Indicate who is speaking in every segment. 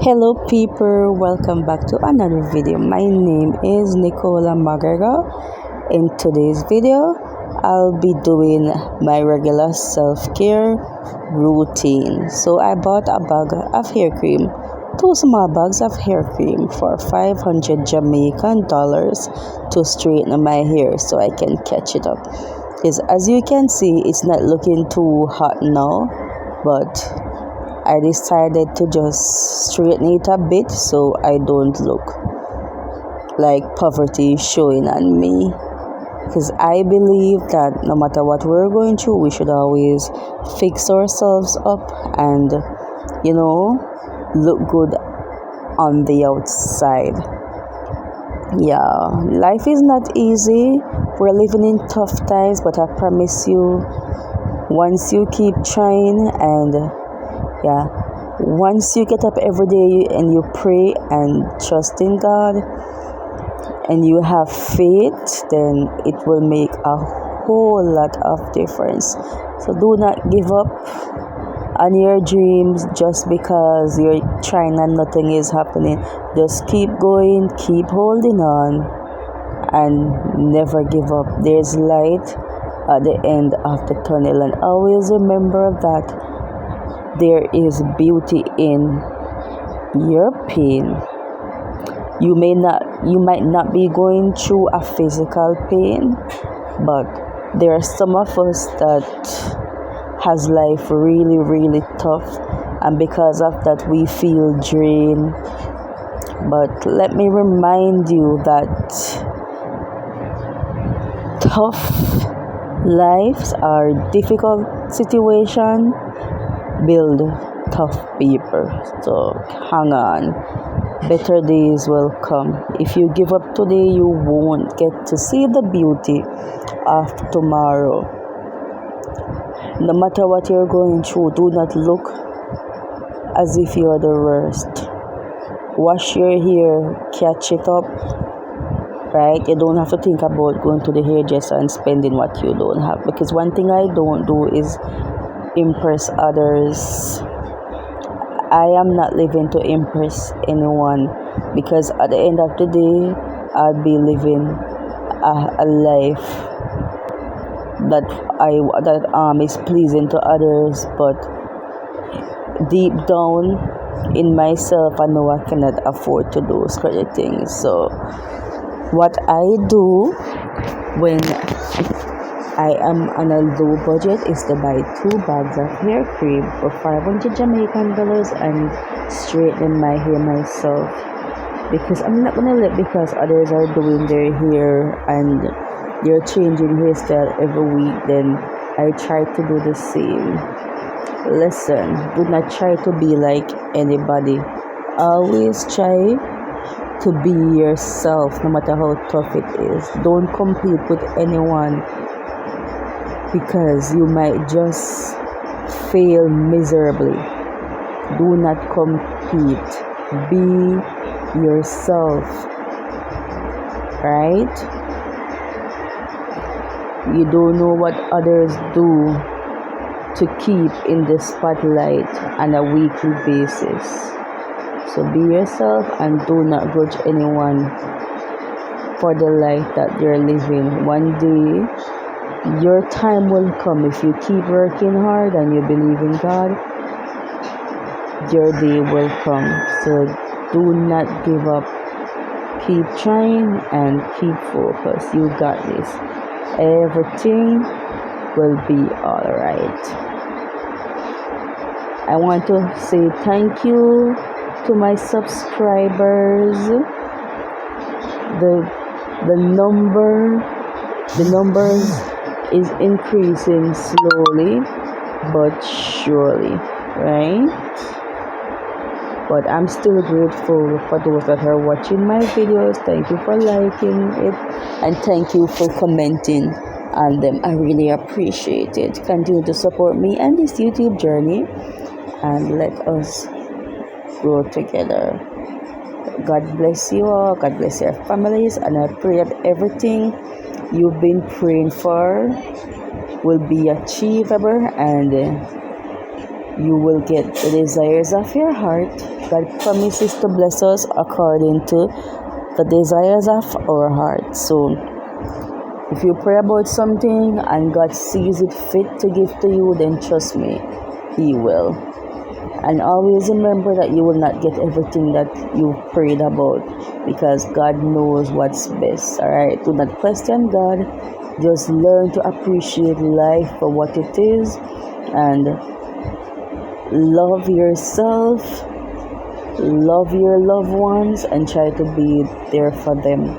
Speaker 1: Hello people, welcome back to another video. My name is Nicola Magarga. In today's video, I'll be doing my regular self-care routine. So I bought a bag of hair cream, two small bags of hair cream for 500 Jamaican dollars to straighten my hair so I can catch it up. Because as you can see, it's not looking too hot now, but I decided to just straighten it a bit so I don't look like poverty is showing on me. Because I believe that no matter what we're going through, we should always fix ourselves up and, look good on the outside. Yeah, life is not easy. We're living in tough times, but I promise you, once you keep trying and once you get up every day and you pray and trust in God and you have faith, then it will make a whole lot of difference. So do not give up on your dreams just because you're trying and nothing is happening. Just keep going, keep holding on, and never give up. There's light at the end of the tunnel, and always remember that there is beauty in your pain. You might not be going through a physical pain, but there are some of us that has life really, really tough, and because of that we feel drained. But let me remind you that tough lives are difficult situations build tough people. So hang on, better days will come. If you give up today, you won't get to see the beauty of tomorrow. No matter what you're going through, do not look as if you're the worst. Wash your hair, catch it up, right? You don't have to think about going to the hairdresser and spending what you don't have, because one thing I don't do is impress others. I am not living to impress anyone, because at the end of the day, I'll be living a life that is pleasing to others, but deep down in myself, I know I cannot afford to do certain things. So what I do when I am on a low budget is to buy 2 bags of hair cream for 500 Jamaican dollars and straighten my hair myself, because I'm not gonna let because others are doing their hair and they're changing hairstyle every week, then I try to do the same. Listen, do not try to be like anybody. Always try to be yourself, no matter how tough it is. Don't compete with anyone, because you might just fail miserably. Do not compete. Be yourself, right? You don't know what others do to keep in the spotlight on a weekly basis. So be yourself and do not grudge anyone for the life that they're living. One day, your time will come. If you keep working hard and you believe in God, your day will come. So do not give up. Keep trying and keep focused. You got this. Everything will be alright. I want to say thank you to my subscribers. The numbers is increasing slowly but surely, right? But I'm still grateful for those that are watching my videos. Thank you for liking it, and thank you for commenting on them. I really appreciate it. Continue to support me and this YouTube journey, and let us grow together. God bless you all. God bless your families, and I pray that everything you've been praying for will be achievable, and you will get the desires of your heart. God promises to bless us according to the desires of our heart. So if you pray about something and God sees it fit to give to you, then trust me, He will. And always remember that you will not get everything that you prayed about, because God knows what's best. Alright, do not question God. Just learn to appreciate life for what it is, and love yourself, love your loved ones, and try to be there for them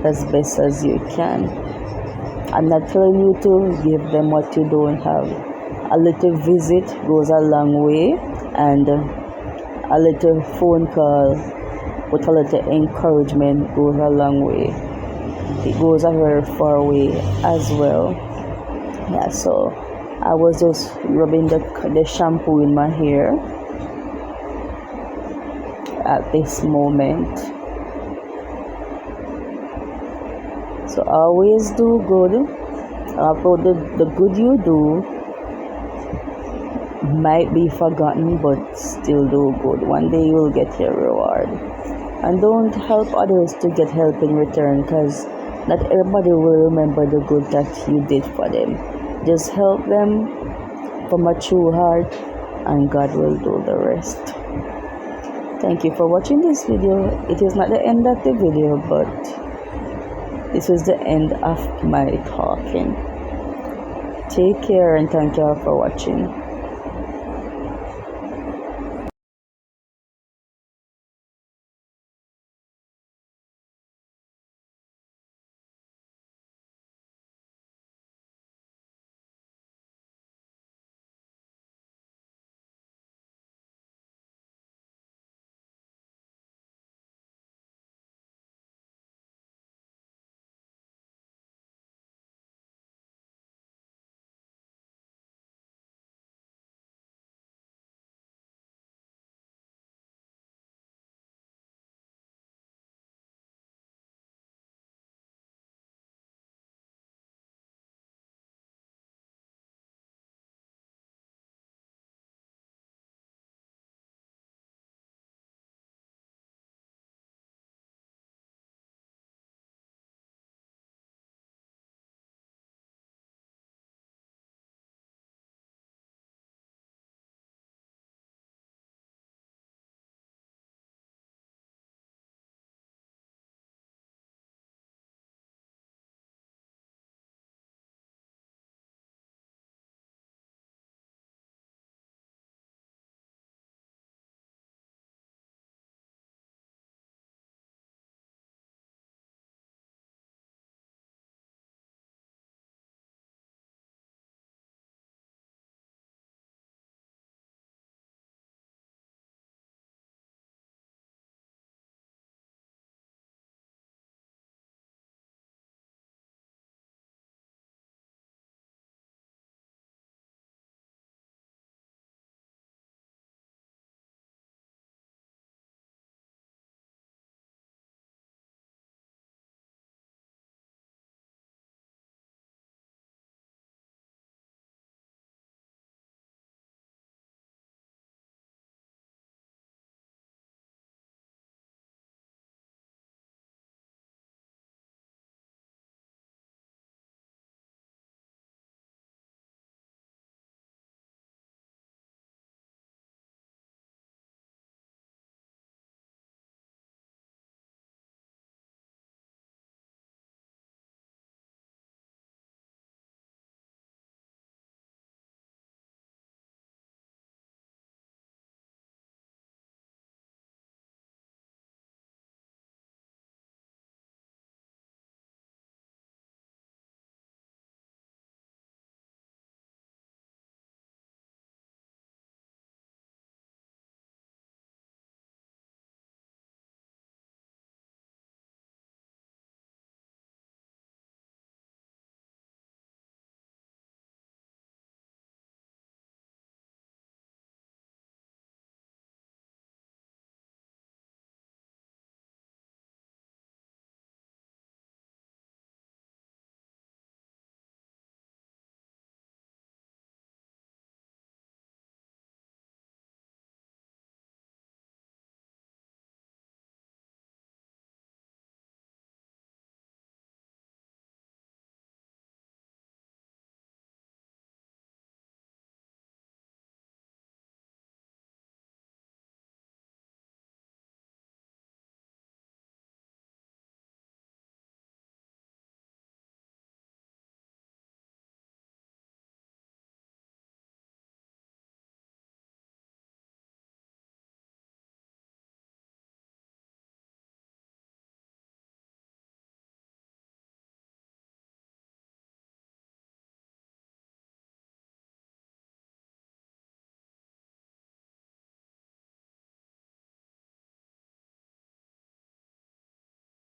Speaker 1: as best as you can. I'm not telling you to give them what you don't have. A little visit goes a long way, and a little phone call with a little encouragement goes a long way. It goes a very far way as well. Yeah, so I was just rubbing the shampoo in my hair at this moment. So always do good. Although the good you do might be forgotten, but still do good. One day you will get your reward. And don't help others to get help in return, because not everybody will remember the good that you did for them. Just help them from a true heart, and God will do the rest. Thank you for watching this video. It is not the end of the video, but this is the end of my talking. Take care, and thank you all for watching.